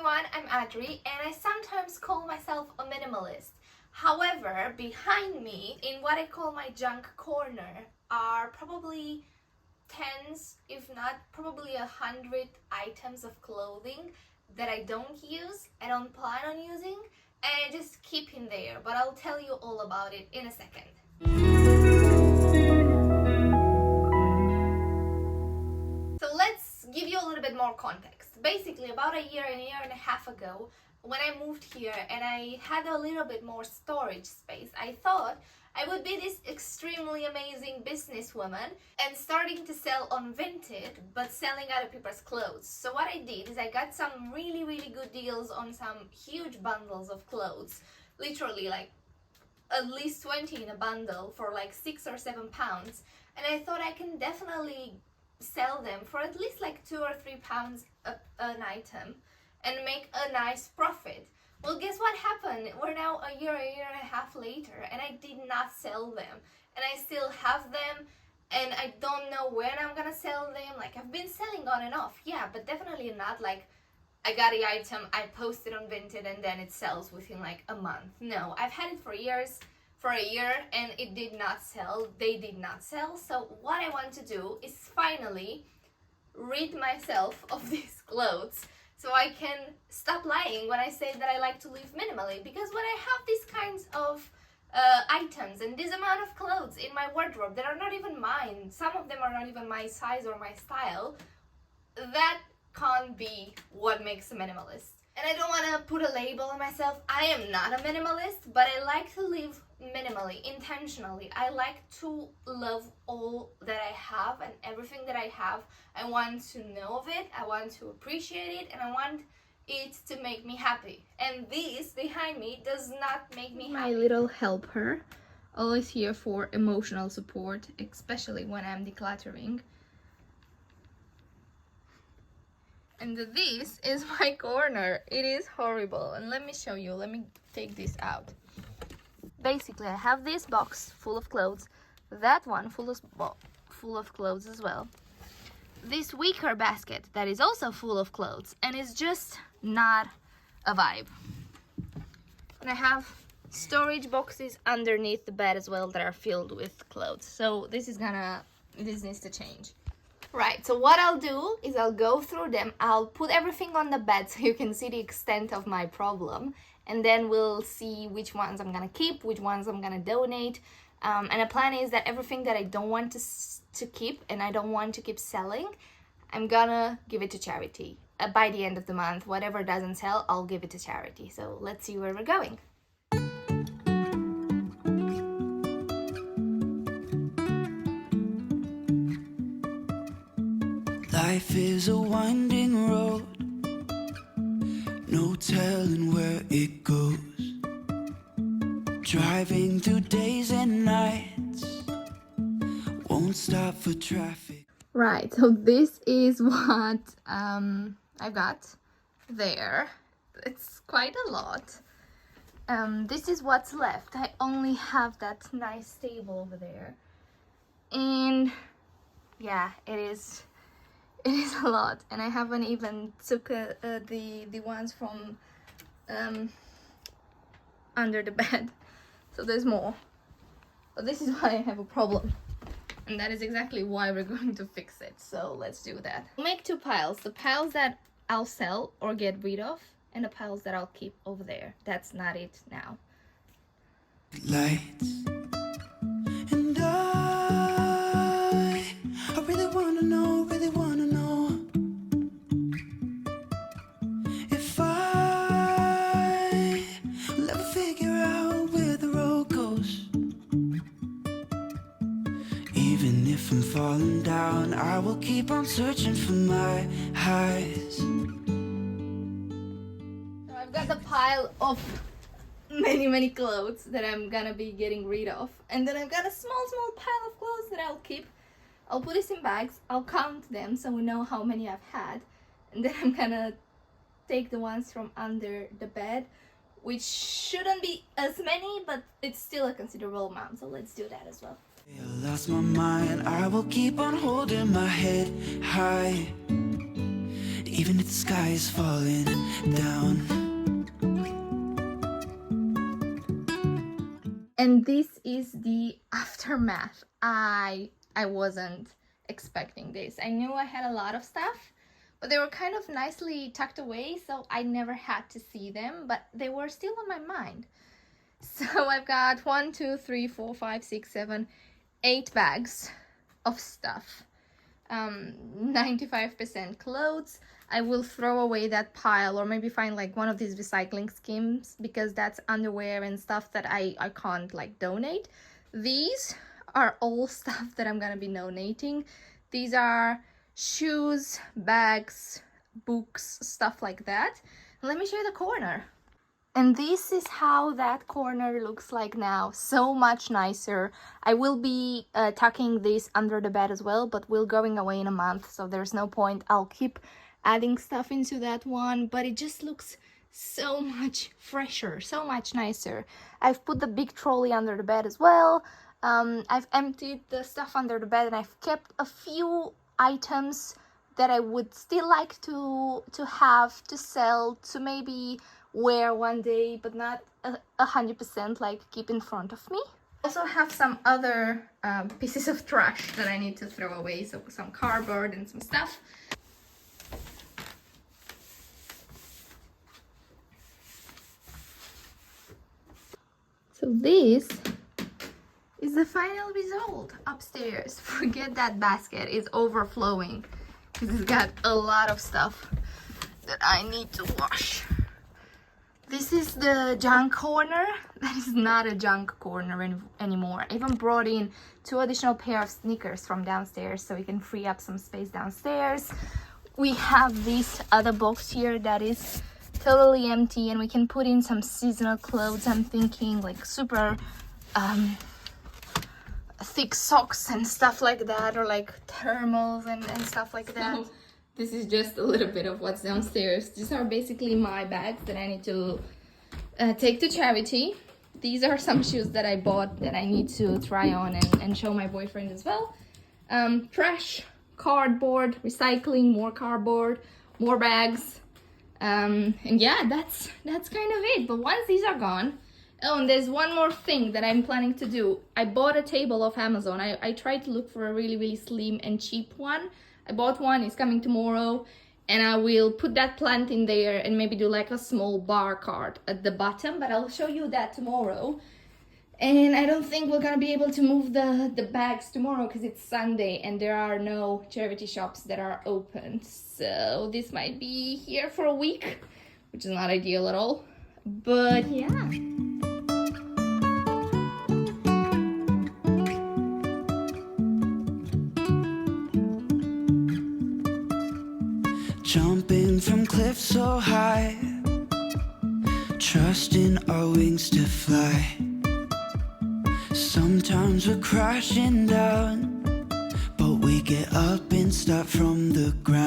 everyone, I'm Adri and I sometimes call myself a minimalist. However, behind me, in what I call my junk corner, are probably tens, if not probably 100 items of clothing that I don't use, I don't plan on using, and I just keep in there, but I'll tell you all about it in a second. So let's give you a little bit more context. Basically, about a year and a half ago, when I moved here and I had a little bit more storage space, I thought I would be this extremely amazing businesswoman and starting to sell on Vinted, but selling other people's clothes. So what I did is I got some really good deals on some huge bundles of clothes, literally like at least 20 in a bundle for like 6 or 7 pounds, and I thought I can definitely sell them for at least like 2 or 3 pounds an item and make a nice profit. Well, guess what happened? We're now a year and a half later, and I did not sell them, and I still have them, and I don't know when I'm gonna sell them. Like, I've been selling on and off, yeah, but definitely not like I got the item, I post it on Vinted, and then it sells within like a month. No, I've had it for years, for a year, and it did not sell. They did not sell. So what I want to do is finally rid myself of these clothes so I can stop lying when I say that I like to live minimally. Because when I have these kinds of items and this amount of clothes in my wardrobe that are not even mine, some of them are not even my size or my style, that can't be what makes a minimalist. And I don't want to put a label on myself. I am not a minimalist, but I like to live minimally, intentionally. I like to love all that I have and everything that I have. I want to know of it, I want to appreciate it, and I want it to make me happy. And this behind me does not make me happy. My little helper, always here for emotional support, especially when I'm decluttering. And this is my corner. It is horrible. And let me show you. Let me take this out. Basically, I have this box full of clothes. That one full of clothes as well. This wicker basket that is also full of clothes. And it's just not a vibe. And I have storage boxes underneath the bed as well that are filled with clothes. So this needs to change. Right, so what I'll do is I'll go through them, I'll put everything on the bed so you can see the extent of my problem, and then we'll see which ones I'm gonna keep, which ones I'm gonna donate, and the plan is that everything that I don't want to keep and I don't want to keep selling, I'm gonna give it to charity. By the end of the month, whatever doesn't sell, I'll give it to charity. So let's see where we're going. Life is a winding road, no telling where it goes. Driving through days and nights, won't stop for traffic. Right, so this is what I've got there. It's quite a lot. This is what's left. I only have that nice table over there. And yeah, it is a lot, and I haven't even took the ones from under the bed, so there's more. But this is why I have a problem, and that is exactly why we're going to fix it. So let's do that. I'll make 2 piles: the piles that I'll sell or get rid of, and the piles that I'll keep over there. That's not it now. Lights. And I really wanna know if I'll ever figure out where the road goes. Even if I'm falling down, I will keep on searching for my highs. So I've got the pile of many clothes that I'm gonna be getting rid of, and then I've got a small pile of clothes that I'll keep. I'll put this in bags, I'll count them so we know how many I've had, and then I'm gonna take the ones from under the bed, which shouldn't be as many, but it's still a considerable amount, so let's do that as well. I lost my mind, I will keep on holding my head high. even if the sky is falling down. And this is the aftermath. I wasn't expecting this. I knew I had a lot of stuff, but they were kind of nicely tucked away, so I never had to see them, but they were still on my mind. So I've got 1, 2, 3, 4, 5, 6, 7, 8 bags of stuff. 95% clothes. I will throw away that pile, or maybe find like one of these recycling schemes, because that's underwear and stuff that I can't like donate. These are all stuff that I'm gonna be donating. These are shoes, bags, books, stuff like that. Let me show you the corner. And this is how that corner looks like now. So much nicer. I will be tucking this under the bed as well, but we're going away in a month, so there's no point. I'll keep adding stuff into that one, but it just looks so much fresher, so much nicer. I've put the big trolley under the bed as well. I've emptied the stuff under the bed, and I've kept a few items that I would still like to have, to sell, to maybe wear one day, but not 100% like keep in front of me. I also have some other pieces of trash that I need to throw away, so some cardboard and some stuff. So this is the final result upstairs. Forget that basket is overflowing because it's got a lot of stuff that I need to wash. This is the junk corner. That is not a junk corner anymore. I even brought in 2 additional pair of sneakers from downstairs so we can free up some space downstairs. We have this other box here that is totally empty, and we can put in some seasonal clothes. I'm thinking like super thick socks and stuff like that, or like thermals and stuff like that. So, this is just a little bit of what's downstairs. These are basically my bags that I need to take to charity. These are some shoes that I bought that I need to try on and show my boyfriend as well. Trash, cardboard, recycling, more cardboard, more bags. And yeah, that's kind of it. But once these are gone, oh, and there's one more thing that I'm planning to do. I bought a table off Amazon. I tried to look for a really slim and cheap one. I bought one, it's coming tomorrow, and I will put that plant in there and maybe do like a small bar cart at the bottom, but I'll show you that tomorrow. And I don't think we're gonna be able to move the bags tomorrow because it's Sunday and there are no charity shops that are open. So this might be here for a week, which is not ideal at all, but yeah. Jumping from cliffs so high, trusting our wings to fly. Sometimes we're crashing down, but we get up and start from the ground.